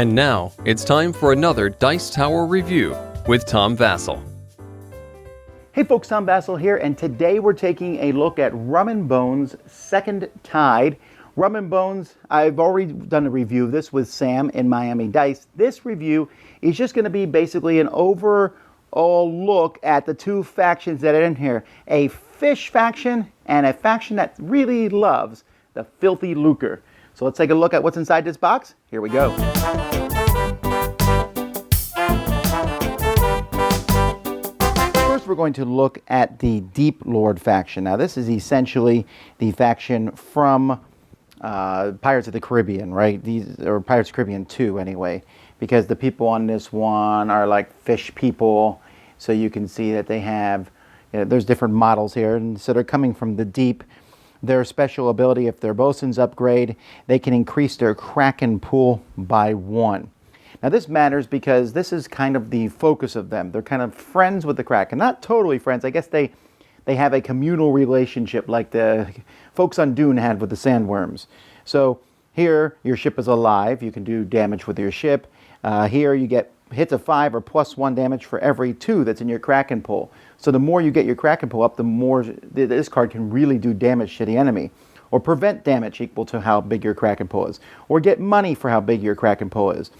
And now, it's time for another Dice Tower review with Tom Vasel. Hey folks, Tom Vasel here, and today we're taking a look at Rum Bones Second Tide. Rum Bones, I've already done a review of this with Sam in Miami Dice. This review is just going to be basically an overall look at the two factions that are in here. A fish faction and a faction that really loves the filthy lucre. So let's take a look at what's inside this box. Here we go. First, we're going to look at the Deep Lord faction. Now, this is essentially the faction from Pirates of the Caribbean, right? Or Pirates of the Caribbean 2, anyway, because the people on this one are like fish people. So you can see that they have, there's different models here, and so they're coming from the deep. Their special ability, if their bosun's upgrade, they can increase their Kraken pool by 1. Now this matters because this is kind of the focus of them. They're kind of friends with the Kraken. Not totally friends. I guess they have a communal relationship like the folks on Dune had with the sandworms. So here, your ship is alive. You can do damage with your ship. Here you get hits of 5 or +1 damage for every 2 that's in your Kraken pool. So the more you get your Kraken pool up, the more this card can really do damage to the enemy. Or prevent damage equal to how big your Kraken pool is. Or get money for how big your Kraken pool is.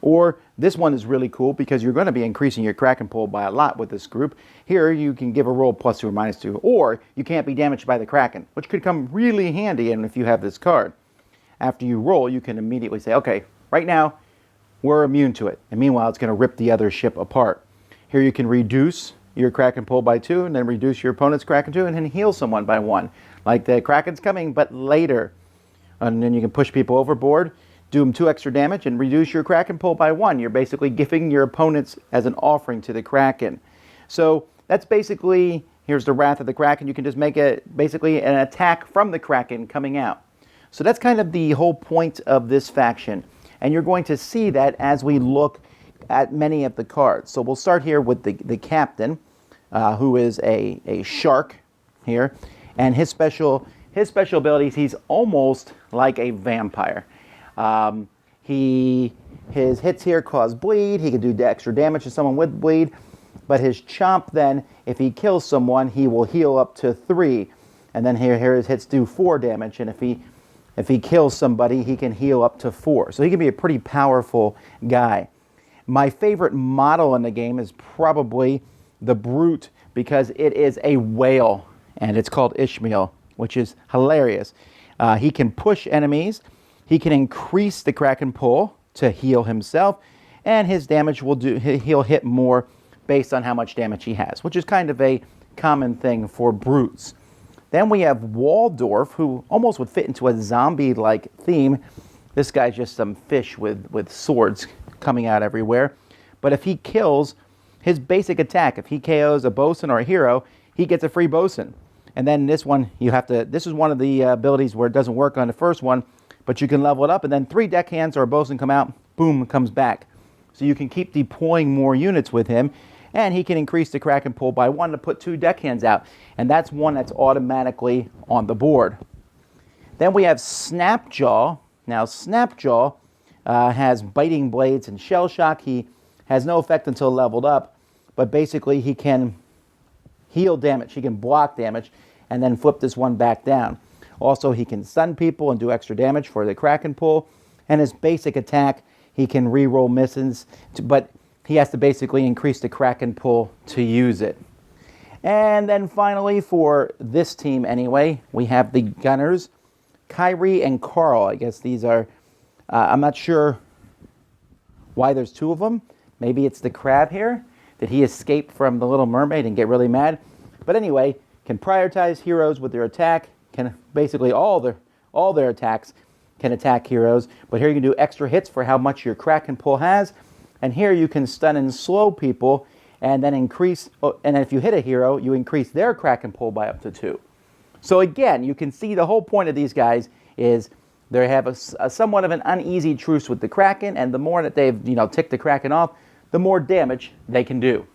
Or this one is really cool because you're going to be increasing your Kraken pool by a lot with this group. Here you can give a roll +2 or -2. Or you can't be damaged by the Kraken, which could come really handy and if you have this card. After you roll, you can immediately say, okay, right now, we're immune to it. And meanwhile, it's going to rip the other ship apart. Here you can reduce your Kraken pool by 2 and then reduce your opponent's Kraken 2 and then heal someone by 1. Like the Kraken's coming, but later. And then you can push people overboard, do them 2 extra damage, and reduce your Kraken pool by 1. You're basically giving your opponents as an offering to the Kraken. So that's basically, here's the Wrath of the Kraken. You can just make it basically an attack from the Kraken coming out. So that's kind of the whole point of this faction. And you're going to see that as we look at many of the cards. So we'll start here with the captain, who is a shark here. And his special abilities, he's almost like a vampire. His hits here cause bleed. He can do extra damage to someone with bleed. But his chomp then, if he kills someone, he will heal up to 3. And then here his hits do 4 damage. And if he kills somebody, he can heal up to 4. So he can be a pretty powerful guy. My favorite model in the game is probably the Brute because it is a whale, and it's called Ishmael, which is hilarious. He can push enemies. He can increase the Kraken pool to heal himself, and his damage he'll hit more based on how much damage he has, which is kind of a common thing for Brutes. Then we have Waldorf, who almost would fit into a zombie-like theme. This guy's just some fish with swords coming out everywhere. But if he kills, his basic attack, if he KOs a bosun or a hero, he gets a free bosun. And then this one, this is one of the abilities where it doesn't work on the first one, but you can level it up, and then 3 deckhands or a bosun come out, boom, comes back. So you can keep deploying more units with him. And he can increase the Kraken pool by 1 to put 2 deckhands out. And that's one that's automatically on the board. Then we have Snapjaw. Now, Snapjaw has biting blades and shell shock. He has no effect until leveled up. But basically, he can heal damage. He can block damage and then flip this one back down. Also, he can stun people and do extra damage for the Kraken pool. And his basic attack, he can reroll missions. But he has to basically increase the Kraken pool to use it. And then finally, for this team anyway, we have the Gunners, Kyrie and Carl. I guess these are, I'm not sure why there's 2 of them. Maybe it's the crab here. Did he escape from the Little Mermaid and get really mad? But anyway, can prioritize heroes with their attack. Can basically all their attacks can attack heroes. But here you can do extra hits for how much your Kraken pool has. And here you can stun and slow people and then increase, and if you hit a hero, you increase their Kraken pool by up to 2. So again, you can see the whole point of these guys is they have a somewhat of an uneasy truce with the Kraken, and the more that they've ticked the Kraken off, the more damage they can do.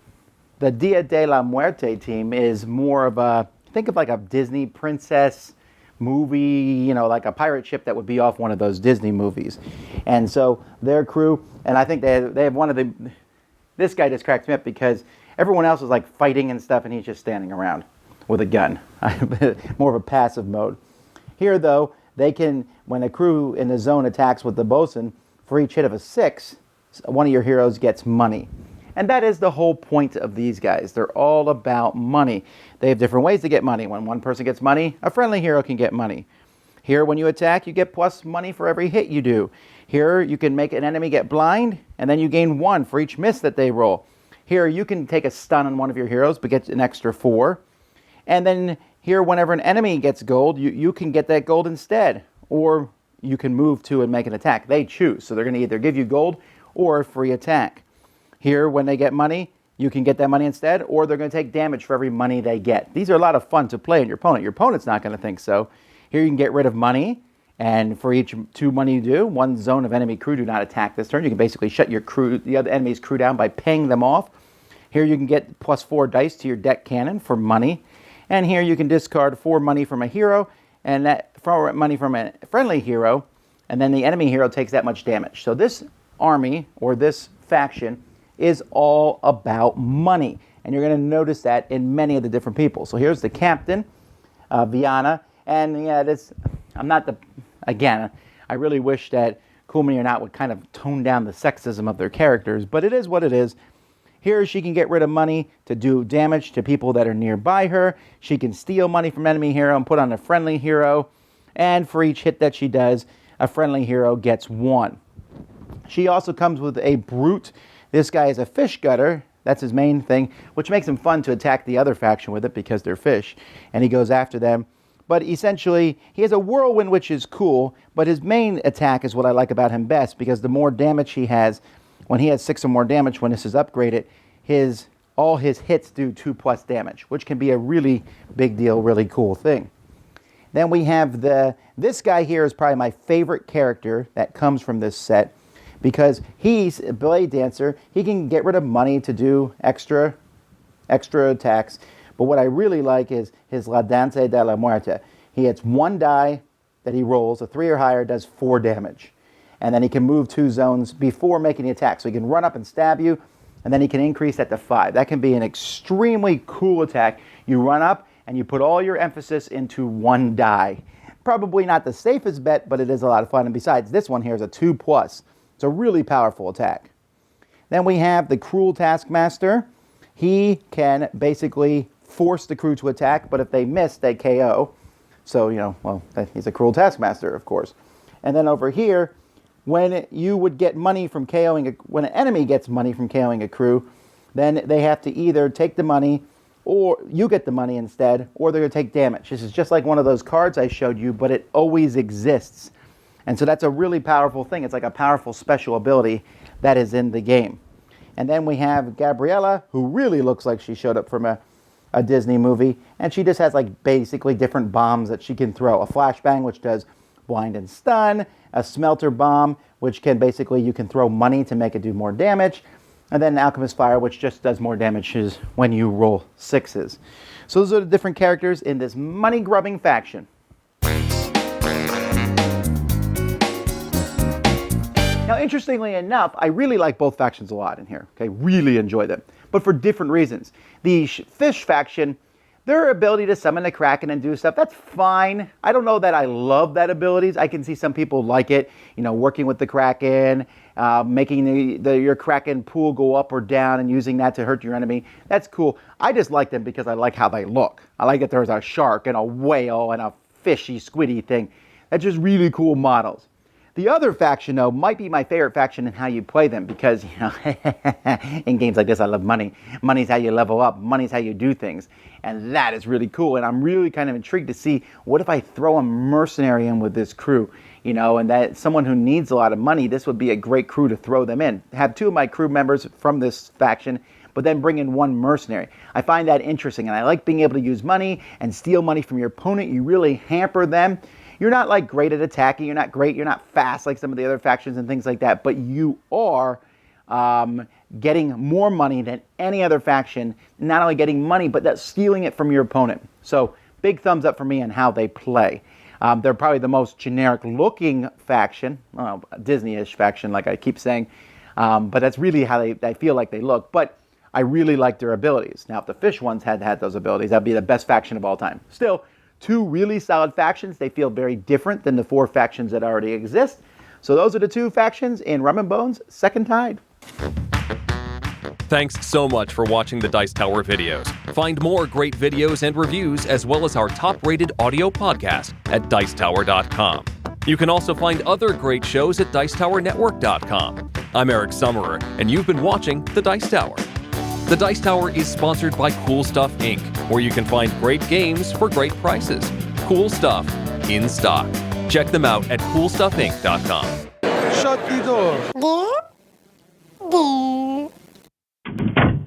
The Dia de la Muerte team is more of a, think of like a Disney princess movie, like a pirate ship that would be off one of those Disney movies. And so their crew, and I think they have one of the, this guy just cracks me up because everyone else is like fighting and stuff and he's just standing around with a gun. More of a passive mode. Here though, they can, when a crew in the zone attacks with the bosun, for each hit of a 6, one of your heroes gets money. And that is the whole point of these guys. They're all about money. They have different ways to get money. When one person gets money, a friendly hero can get money. Here, when you attack, you get plus money for every hit you do. Here, you can make an enemy get blind, and then you gain 1 for each miss that they roll. Here, you can take a stun on one of your heroes, but get an extra 4. And then here, whenever an enemy gets gold, you can get that gold instead. Or you can move to and make an attack. They choose. So they're going to either give you gold or a free attack. Here, when they get money, you can get that money instead, or they're going to take damage for every money they get. These are a lot of fun to play on your opponent. Your opponent's not going to think so. Here you can get rid of money, and for each 2 money you do, 1 zone of enemy crew do not attack this turn. You can basically shut your crew, the other enemy's crew down by paying them off. Here you can get plus 4 dice to your deck cannon for money. And here you can discard 4 money from a hero, and that 4 money from a friendly hero, and then the enemy hero takes that much damage. So this army, or this faction, is all about money. And you're going to notice that in many of the different people. So here's the captain, Viana. And yeah, again, I really wish that Cool Mini or Not would kind of tone down the sexism of their characters, but it is what it is. Here she can get rid of money to do damage to people that are nearby her. She can steal money from enemy hero and put on a friendly hero. And for each hit that she does, a friendly hero gets 1. She also comes with a brute. This guy is a fish gutter. That's his main thing, which makes him fun to attack the other faction with it because they're fish. And he goes after them. But essentially, he has a whirlwind, which is cool. But his main attack is what I like about him best, because the more damage he has, when he has 6 or more damage, when this is upgraded, all his hits do 2+ damage, which can be a really big deal, really cool thing. Then we have this guy here is probably my favorite character that comes from this set, because he's a blade dancer. He can get rid of money to do extra attacks. But what I really like is his La Danza de la Muerte. He hits 1 die that he rolls, a 3 or higher, does 4 damage. And then he can move 2 zones before making the attack. So he can run up and stab you, and then he can increase that to 5. That can be an extremely cool attack. You run up, and you put all your emphasis into 1 die. Probably not the safest bet, but it is a lot of fun. And besides, this one here is a 2+. It's a really powerful attack. Then we have the Cruel Taskmaster. He can basically force the crew to attack, but if they miss, they KO. So, he's a Cruel Taskmaster, of course. And then over here, when you would get money from KOing, when an enemy gets money from KOing a crew, then they have to either take the money, or you get the money instead, or they're going to take damage. This is just like one of those cards I showed you, but it always exists. And so that's a really powerful thing. It's like a powerful special ability that is in the game. And then we have Gabriella, who really looks like she showed up from a Disney movie. And she just has like basically different bombs that she can throw. A flashbang, which does blind and stun. A smelter bomb, which can basically, you can throw money to make it do more damage. And then Alchemist Fire, which just does more damage when you roll 6s. So those are the different characters in this money-grubbing faction. Now, interestingly enough, I really like both factions a lot in here. Okay, really enjoy them, but for different reasons. The fish faction, their ability to summon the Kraken and do stuff, that's fine. I don't know that I love that abilities. I can see some people like it, working with the Kraken, making your Kraken pool go up or down and using that to hurt your enemy. That's cool. I just like them because I like how they look. I like that there's a shark and a whale and a fishy, squiddy thing. That's just really cool models. The other faction, though, might be my favorite faction in how you play them because, in games like this, I love money. Money's how you level up. Money's how you do things. And that is really cool. And I'm really kind of intrigued to see, what if I throw a mercenary in with this crew? And that someone who needs a lot of money, this would be a great crew to throw them in. Have 2 of my crew members from this faction, but then bring in 1 mercenary. I find that interesting, and I like being able to use money and steal money from your opponent. You really hamper them. You're not like great at attacking, you're not fast like some of the other factions and things like that, but you are getting more money than any other faction. Not only getting money, but that's stealing it from your opponent. So big thumbs up for me on how they play. They're probably the most generic-looking faction, Disney-ish faction, like I keep saying. But that's really how I feel like they look. But I really like their abilities. Now, if the fish ones had those abilities, that'd be the best faction of all time. Still, two really solid factions. They feel very different than the 4 factions that already exist. So those are the 2 factions in Rum Bones, Second Tide. Thanks so much for watching the Dice Tower videos. Find more great videos and reviews, as well as our top-rated audio podcast at Dicetower.com. You can also find other great shows at DicetowerNetwork.com. I'm Eric Summerer, and you've been watching The Dice Tower. The Dice Tower is sponsored by Cool Stuff Inc., where you can find great games for great prices. Cool stuff in stock. Check them out at CoolStuffInc.com. Shut the door.